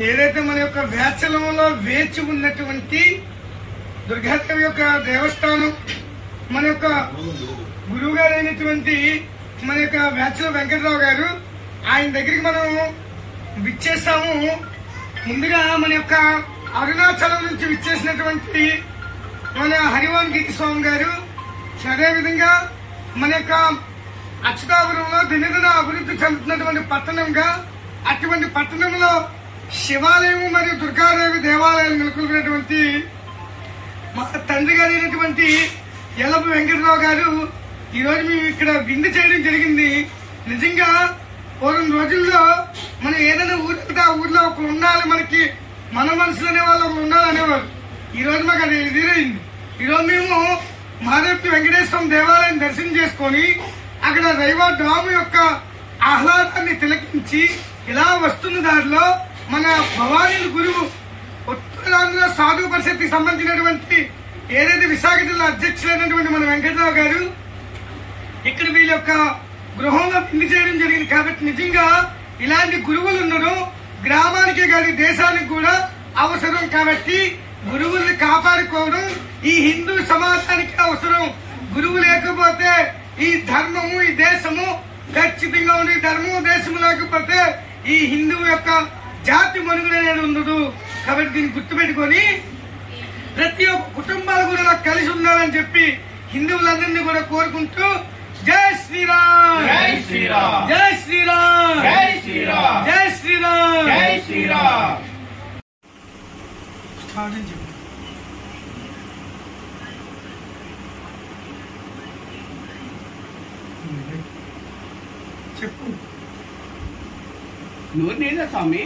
ఏదైతే మన యొక్క వేచలంలో వేచి ఉన్నటువంటి దుర్గాదేవి యొక్క దేవస్థానం మన యొక్క గురువు గారు అయినటువంటి మన యొక్క వేచల వెంకటరావు గారు ఆయన దగ్గరికి మనం విచ్చేసాము. ముందుగా మన యొక్క అరుణాచలం నుంచి విచ్చేసినటువంటి మన హరివాన్ గిరి స్వామి గారు, అదేవిధంగా మన యొక్క అచ్యుతాపురంలో దినదిన అభివృద్ధి చెందుతున్నటువంటి పట్టణంగా అటువంటి పట్టణంలో శివాలయం మరియు దుర్గాదేవి దేవాలయాలు నెలకొల్పినటువంటి మా తండ్రి గారు అయినటువంటి ఎల్లపు వెంకటరావు గారు ఈరోజు మేము ఇక్కడ విందు చేయడం జరిగింది. నిజంగా పూర్వం రోజుల్లో మనం ఏదైనా ఊరికితే ఆ ఊర్లో ఒకరు ఉండాలి, మనకి మన మనసులు అనేవాళ్ళు ఒకరు ఉండాలి అనేవారు. ఈరోజు మాకు అది ఎదురైంది. ఈరోజు మేము మహాదేవి వెంకటేశ్వరం దేవాలయం దర్శనం చేసుకొని అక్కడ రైవా డాము యొక్క ఆహ్లాదాన్ని తిలకించి ఇలా వస్తున్న దారిలో మన భవానీ గురువు ఉత్తరాంధ్ర సాధు పరిషత్కి సంబంధించినటువంటి ఏదైతే విశాఖ జిల్లా అధ్యక్షులైనటువంటి మన వెంకటరావు గారు ఇక్కడ వీళ్ళ యొక్క గృహంలో విందు చేయడం జరిగింది. కాబట్టి నిజంగా ఇలాంటి గురువులు ఉండడం గ్రామానికే కాదు దేశానికి కూడా అవసరం. కాబట్టి గురువుల్ని కాపాడుకోవడం ఈ హిందూ సమాజానికి అవసరం. గురువు లేకపోతే ఈ ధర్మము ఈ దేశము ఖచ్చితంగా ఉంది. ధర్మము దేశము లేకపోతే ఈ హిందువు యొక్క జాతి మనుగడ అనేది ఉండదు. కాబట్టి దీన్ని గుర్తుపెట్టుకొని ప్రతి ఒక్క కుటుంబాలు కూడా కలిసి ఉండాలని చెప్పి హిందువులందరినీ కూడా కోరుకుంటూ జై శ్రీరామ్, జై శ్రీరామ్, జై శ్రీరామ్, జై శ్రీరామ్, జై శ్రీరామ్, జై శ్రీరామ్. చెప్పు. నూరు నీళ్ళ స్వామి.